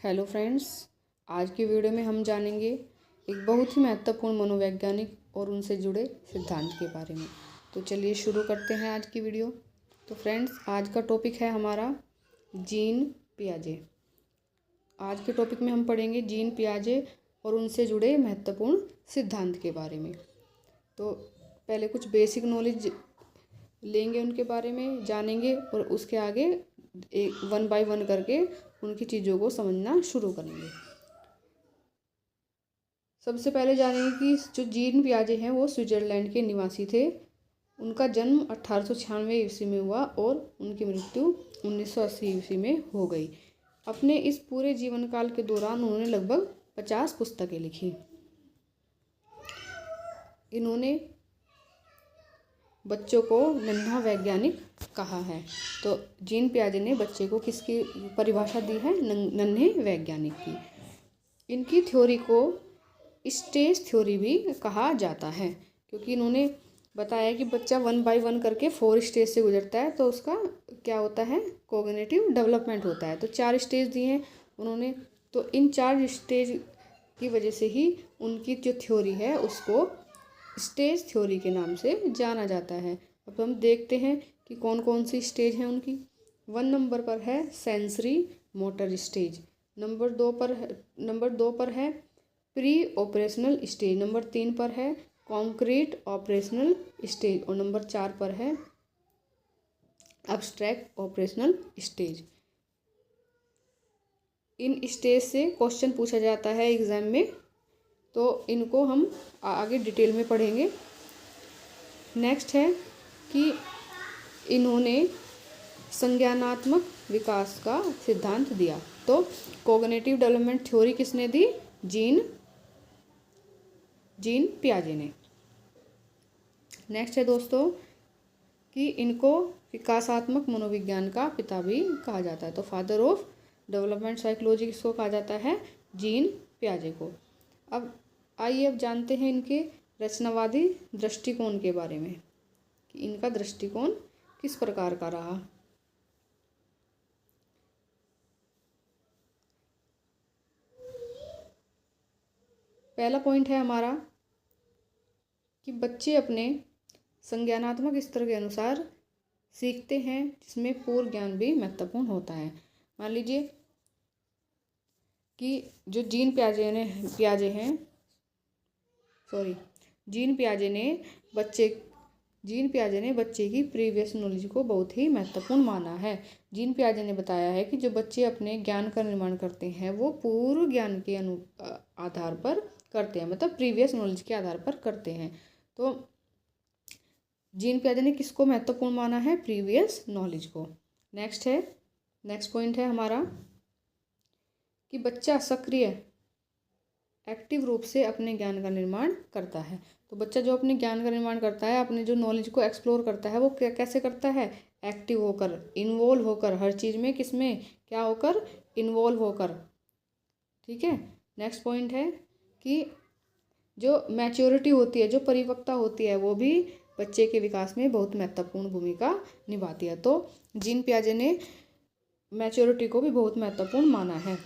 Hello friends, आज की video में हम जानेंगे एक बहुत ही महत्वपूर्ण मनोवैज्ञानिक और उनसे जुड़े सिद्धांत के बारे में। तो चलिए शुरू करते हैं आज की वीडियो। तो फ्रेंड्स, आज का टॉपिक है हमारा जीन पियाजे। आज के टॉपिक में हम पढ़ेंगे जीन पियाजे और उनसे जुड़े महत्वपूर्ण सिद्धांत के बारे में। तो पहले कुछ बेसिक नॉलेज लेंगे, उनके बारे में जानेंगे और उसके आगे एक वन बाय वन करके उनकी चीज़ों को समझना शुरू करेंगे। सबसे पहले जानेंगे कि जो जीन पियाजे हैं वो स्विट्ज़रलैंड के निवासी थे। उनका जन्म 1896 ईस्वी में हुआ और उनकी मृत्यु 1980 ईस्वी में हो गई। अपने इस पूरे जीवन काल के दौरान उन्होंने लगभग 50 पुस्तकें लिखी। इन्होंने बच्चों को नन्हा वैज्ञानिक कहा है। तो जीन पियाजे ने बच्चे को किसकी परिभाषा दी है? नन्हे वैज्ञानिक की। इनकी थ्योरी को स्टेज थ्योरी भी कहा जाता है, क्योंकि इन्होंने बताया कि बच्चा वन बाय वन करके 4 स्टेज से गुजरता है, तो उसका क्या होता है? कॉग्निटिव डेवलपमेंट होता है। तो 4 स्टेज दिए हैं उन्होंने। तो इन 4 स्टेज की वजह से ही उनकी जो थ्योरी है उसको स्टेज थ्योरी के नाम से जाना जाता है। अब हम देखते हैं कि कौन कौन सी स्टेज हैं उनकी। 1 नंबर पर है सेंसरी मोटर स्टेज। नंबर 2 पर है प्री ऑपरेशनल स्टेज। नंबर 3 पर है कॉन्क्रीट ऑपरेशनल स्टेज और नंबर 4 पर है abstract operational stage. In stage से क्वेश्चन पूछा जाता है एग्जाम में, तो इनको हम आगे डिटेल में पढ़ेंगे। नेक्स्ट है कि इन्होंने संज्ञानात्मक विकास का सिद्धांत दिया। तो कॉग्निटिव डेवलपमेंट थ्योरी किसने दी? जीन पियाजे ने। नेक्स्ट है दोस्तों कि इनको विकासात्मक मनोविज्ञान का पिता भी कहा जाता है। तो फादर ऑफ डेवलपमेंट साइकोलॉजी किसको कहा जाता है? जीन पियाजे को। अब जानते हैं इनके रचनावादी दृष्टिकोण के बारे में कि इनका दृष्टिकोण किस प्रकार का रहा। पहला पॉइंट है हमारा कि बच्चे अपने संज्ञानात्मक स्तर के अनुसार सीखते हैं, जिसमें पूर्व ज्ञान भी महत्वपूर्ण होता है। मान लीजिए कि जो जीन पियाजे ने बच्चे की प्रीवियस नॉलेज को बहुत ही महत्वपूर्ण माना है। जीन पियाजे ने बताया है कि जो बच्चे अपने ज्ञान का निर्माण करते हैं वो पूर्व ज्ञान के आधार पर करते हैं, मतलब प्रीवियस नॉलेज के आधार पर करते हैं। तो जीन पियाजे ने किसको महत्वपूर्ण माना है? प्रीवियस नॉलेज को। नेक्स्ट पॉइंट है हमारा कि बच्चा सक्रिय एक्टिव रूप से अपने ज्ञान का निर्माण करता है। तो बच्चा जो अपने ज्ञान का निर्माण करता है, अपने जो नॉलेज को एक्सप्लोर करता है, वो कैसे करता है? एक्टिव होकर, इन्वॉल्व होकर, हर चीज़ में किसमें क्या होकर? इन्वॉल्व होकर। ठीक है। नेक्स्ट पॉइंट है कि जो मैच्योरिटी होती है, जो परिपक्वता होती है, वो भी बच्चे के विकास में बहुत महत्वपूर्ण भूमिका निभाती है। तो जीन पियाजे ने मैच्योरिटी को भी बहुत महत्वपूर्ण माना है।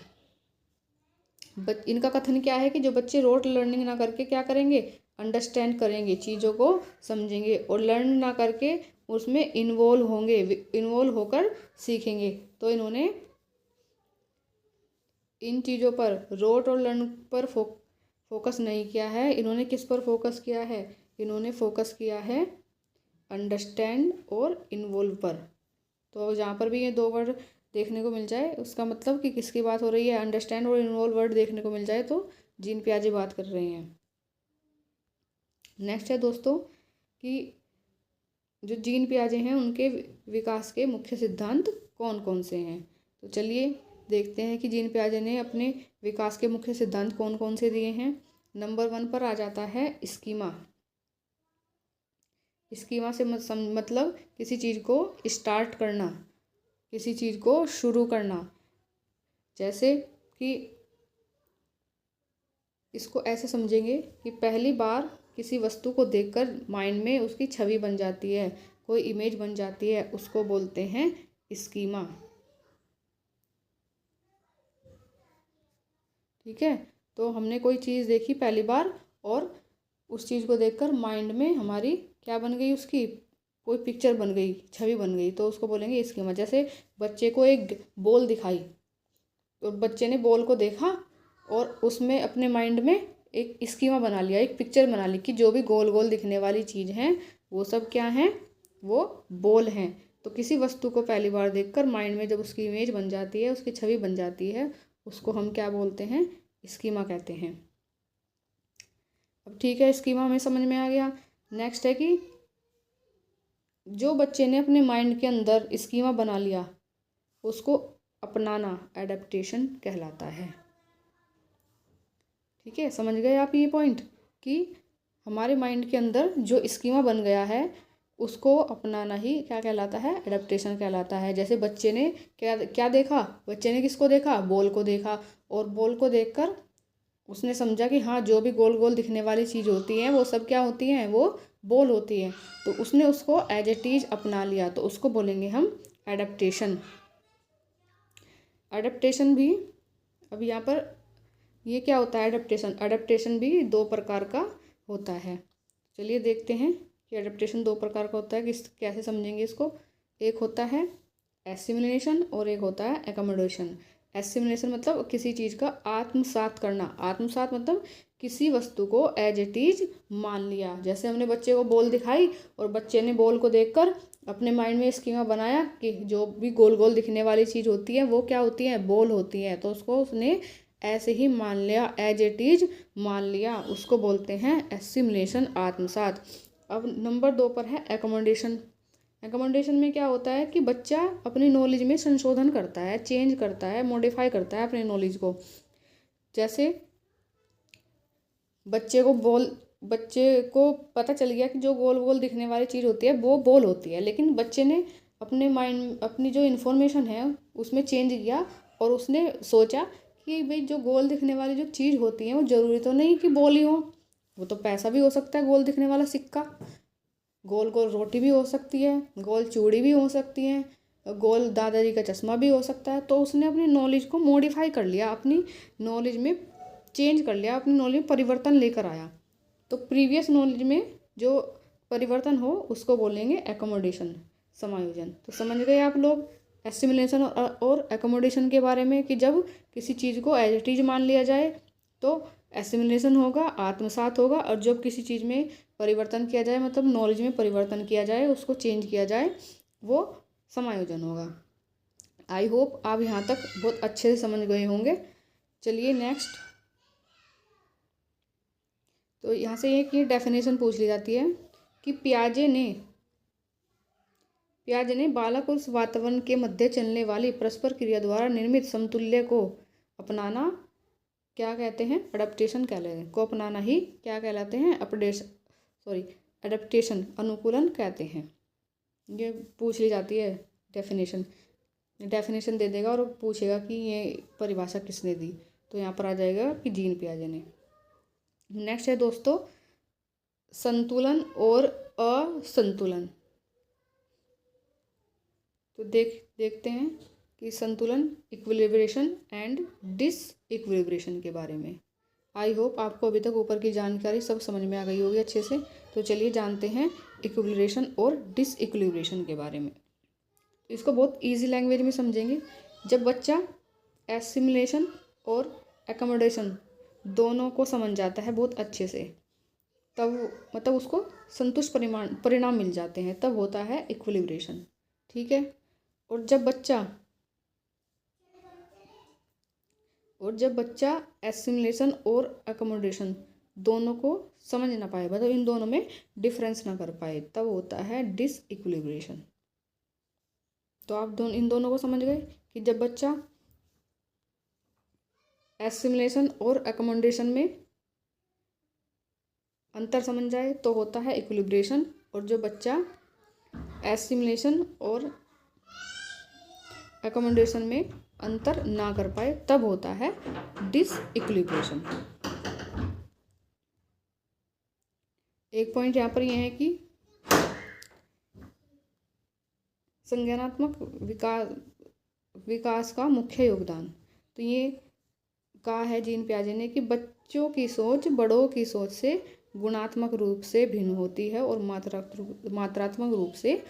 इनका कथन क्या है कि जो बच्चे रोट लर्निंग ना करके क्या करेंगे? अंडरस्टैंड करेंगे, चीज़ों को समझेंगे, और लर्न ना करके उसमें इन्वॉल्व होंगे, इन्वॉल्व होकर सीखेंगे। तो इन्होंने इन चीज़ों पर, रोट और लर्न पर फोकस नहीं किया है। इन्होंने किस पर फोकस किया है? इन्होंने फोकस किया है अंडरस्टैंड और इन्वॉल्व पर। तो जहाँ पर भी ये 2 वर्ड देखने को मिल जाए, उसका मतलब कि किसकी बात हो रही है? अंडरस्टैंड और इन्वॉल्व वर्ड देखने को मिल जाए तो जीन पियाजे बात कर रहे हैं। नेक्स्ट है दोस्तों कि जो जीन पियाजे हैं उनके विकास के मुख्य सिद्धांत कौन कौन से हैं। तो चलिए देखते हैं कि जीन पियाजे ने अपने विकास के मुख्य सिद्धांत कौन कौन से दिए हैं। नंबर 1 पर आ जाता है स्कीमा। स्कीमा से मतलब किसी चीज़ को स्टार्ट करना, किसी चीज़ को शुरू करना। जैसे कि इसको ऐसे समझेंगे कि पहली बार किसी वस्तु को देखकर माइंड में उसकी छवि बन जाती है, कोई इमेज बन जाती है, उसको बोलते हैं स्कीमा। ठीक है। तो हमने कोई चीज़ देखी पहली बार और उस चीज़ को देखकर माइंड में हमारी क्या बन गई, उसकी कोई पिक्चर बन गई, छवि बन गई, तो उसको बोलेंगे स्कीमा। जैसे बच्चे को एक बॉल दिखाई, तो बच्चे ने बॉल को देखा और उसमें अपने माइंड में एक स्कीमा बना लिया, एक पिक्चर बना ली कि जो भी गोल गोल दिखने वाली चीज़ हैं वो सब क्या हैं, वो बॉल हैं। तो किसी वस्तु को पहली बार देखकर माइंड में जब उसकी इमेज बन जाती है, उसकी छवि बन जाती है, उसको हम क्या बोलते हैं, स्कीमा कहते हैं। अब ठीक है, स्कीमा हमें समझ में आ गया। नेक्स्ट है कि जो बच्चे ने अपने माइंड के अंदर स्कीमा बना लिया उसको अपनाना एडेप्टेशन कहलाता है। ठीक है, समझ गए आप ये पॉइंट कि हमारे माइंड के अंदर जो स्कीमा बन गया है उसको अपनाना ही क्या कहलाता है, एडेप्टेशन कहलाता है। जैसे बच्चे ने क्या क्या देखा, बच्चे ने किसको देखा, बॉल को देखा, और बॉल को देखकर उसने समझा कि हाँ जो भी गोल गोल दिखने वाली चीज़ होती हैं वो सब क्या होती हैं, वो बॉल होती हैं। तो उसने उसको एज ए टीज अपना लिया, तो उसको बोलेंगे हम एडेप्टेशन। एडेप्टेशन भी अब यहाँ पर ये क्या होता है, एडेप्टेशन, एडेप्टेशन भी दो प्रकार का होता है। चलिए देखते हैं कि एडेप्टेशन दो प्रकार का होता है, किस कैसे समझेंगे इसको। एक होता है एसिमिलेशन और एक होता है एकोमोडेशन। एसिमिलेशन मतलब किसी चीज़ का आत्मसात करना, आत्मसात मतलब किसी वस्तु को एज इट इज मान लिया। जैसे हमने बच्चे को बॉल दिखाई और बच्चे ने बॉल को देखकर अपने माइंड में स्कीमा बनाया कि जो भी गोल गोल दिखने वाली चीज़ होती है वो क्या होती है, बॉल होती है, तो उसको उसने ऐसे ही मान लिया, एज इट इज मान लिया, उसको बोलते हैं एसिमिलेशन, आत्मसात। अब नंबर 2 पर है एकोमोडेशन। एकोमोडेशन में क्या होता है कि बच्चा अपनी नॉलेज में संशोधन करता है, चेंज करता है, मॉडिफाई करता है अपनी नॉलेज को। जैसे बच्चे को पता चल गया कि जो गोल गोल दिखने वाली चीज़ होती है वो बॉल होती है, लेकिन बच्चे ने अपने माइंड अपनी जो इन्फॉर्मेशन है उसमें चेंज किया और उसने सोचा कि भाई जो गोल दिखने वाली जो चीज़ होती है वो ज़रूरी तो नहीं कि बॉल ही हो, वो तो पैसा भी हो सकता है, गोल दिखने वाला सिक्का, गोल गोल रोटी भी हो सकती है, गोल चूड़ी भी हो सकती है, गोल दादाजी का चश्मा भी हो सकता है। तो उसने अपनी नॉलेज को मॉडिफाई कर लिया, अपनी नॉलेज में चेंज कर लिया, अपनी नॉलेज में परिवर्तन लेकर आया। तो प्रीवियस नॉलेज में जो परिवर्तन हो उसको बोलेंगे एकोमोडेशन, समायोजन। तो समझ गए आप लोग एसिमिलेशन और एकोमोडेशन के बारे में कि जब किसी चीज़ को एज इट इज मान लिया जाए तो एसिमिलेशन होगा, आत्मसात होगा, और जब किसी चीज़ में परिवर्तन किया जाए मतलब नॉलेज में परिवर्तन किया जाए, उसको चेंज किया जाए, वो समायोजन होगा। आई होप आप यहाँ तक बहुत अच्छे से समझ गए होंगे। चलिए नेक्स्ट, तो यहाँ से एक ये डेफिनेशन पूछ ली जाती है कि पियाजे ने बालक और उस वातावरण के मध्य चलने वाली परस्पर क्रिया द्वारा निर्मित समतुल्य को अपनाना क्या कहते हैं, अडेप्टेशन कहलाते हैं, को अपनाना ही क्या कहलाते हैं, एडेप्टेशन, अनुकूलन कहते हैं। ये पूछ ली जाती है डेफिनेशन दे देगा और पूछेगा कि ये परिभाषा किसने दी, तो यहाँ पर आ जाएगा कि जीन पियाजे ने। नेक्स्ट है दोस्तों संतुलन और असंतुलन। तो देखते हैं कि संतुलन, इक्विलिब्रेशन एंड डिसइक्विलिब्रेशन के बारे में। आई होप आपको अभी तक ऊपर की जानकारी सब समझ में आ गई होगी अच्छे से। तो चलिए जानते हैं इक्विलिब्रेशन और डिसइक्विलिब्रेशन के बारे में। इसको बहुत इजी लैंग्वेज में समझेंगे। जब बच्चा एसिमिलेशन और एकोमोडेशन दोनों को समझ जाता है बहुत अच्छे से, तब मतलब उसको संतुष्ट परिणाम मिल जाते हैं, तब होता है इक्विलिब्रेशन। ठीक है। और जब बच्चा एसिमिलेशन और एकोमोडेशन दोनों को समझ ना पाए, मतलब इन दोनों में डिफरेंस ना कर पाए, तब होता है डिसइक्विलिब्रेशन। तो आप इन दोनों को समझ गए कि जब बच्चा एसिमिलेशन और एकोमोडेशन में अंतर समझ जाए तो होता है इक्विलिब्रेशन, और जो बच्चा एसिमिलेशन और एकोमोडेशन में अंतर ना कर पाए तब होता है डिसइक्विलिब्रेशन। एक पॉइंट यहाँ पर यह है कि संज्ञानात्मक विकास का मुख्य योगदान, तो ये कहा है जीन पियाजे ने कि बच्चों की सोच बड़ों की सोच से गुणात्मक रूप से भिन्न होती है और मात्रात्मक रूप से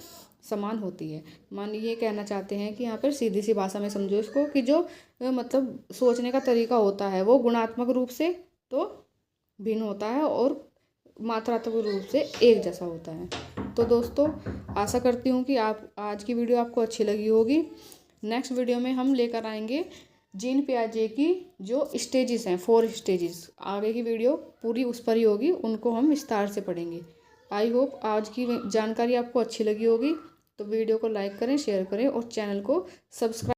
समान होती है। मान ये कहना चाहते हैं कि यहाँ पर सीधी सी भाषा में समझो इसको कि जो मतलब सोचने का तरीका होता है वो गुणात्मक रूप से तो भिन्न होता है और मात्रात्मक रूप से एक जैसा होता है। तो दोस्तों आशा करती हूँ कि आप आज की वीडियो आपको अच्छी लगी होगी। नेक्स्ट वीडियो में हम लेकर आएंगे जीन पियाजे की जो स्टेजेस हैं, 4 स्टेजेस। आगे की वीडियो पूरी उस पर ही होगी, उनको हम विस्तार से पढ़ेंगे। आई होप आज की जानकारी आपको अच्छी लगी होगी। तो वीडियो को लाइक करें, शेयर करें और चैनल को सब्सक्राइब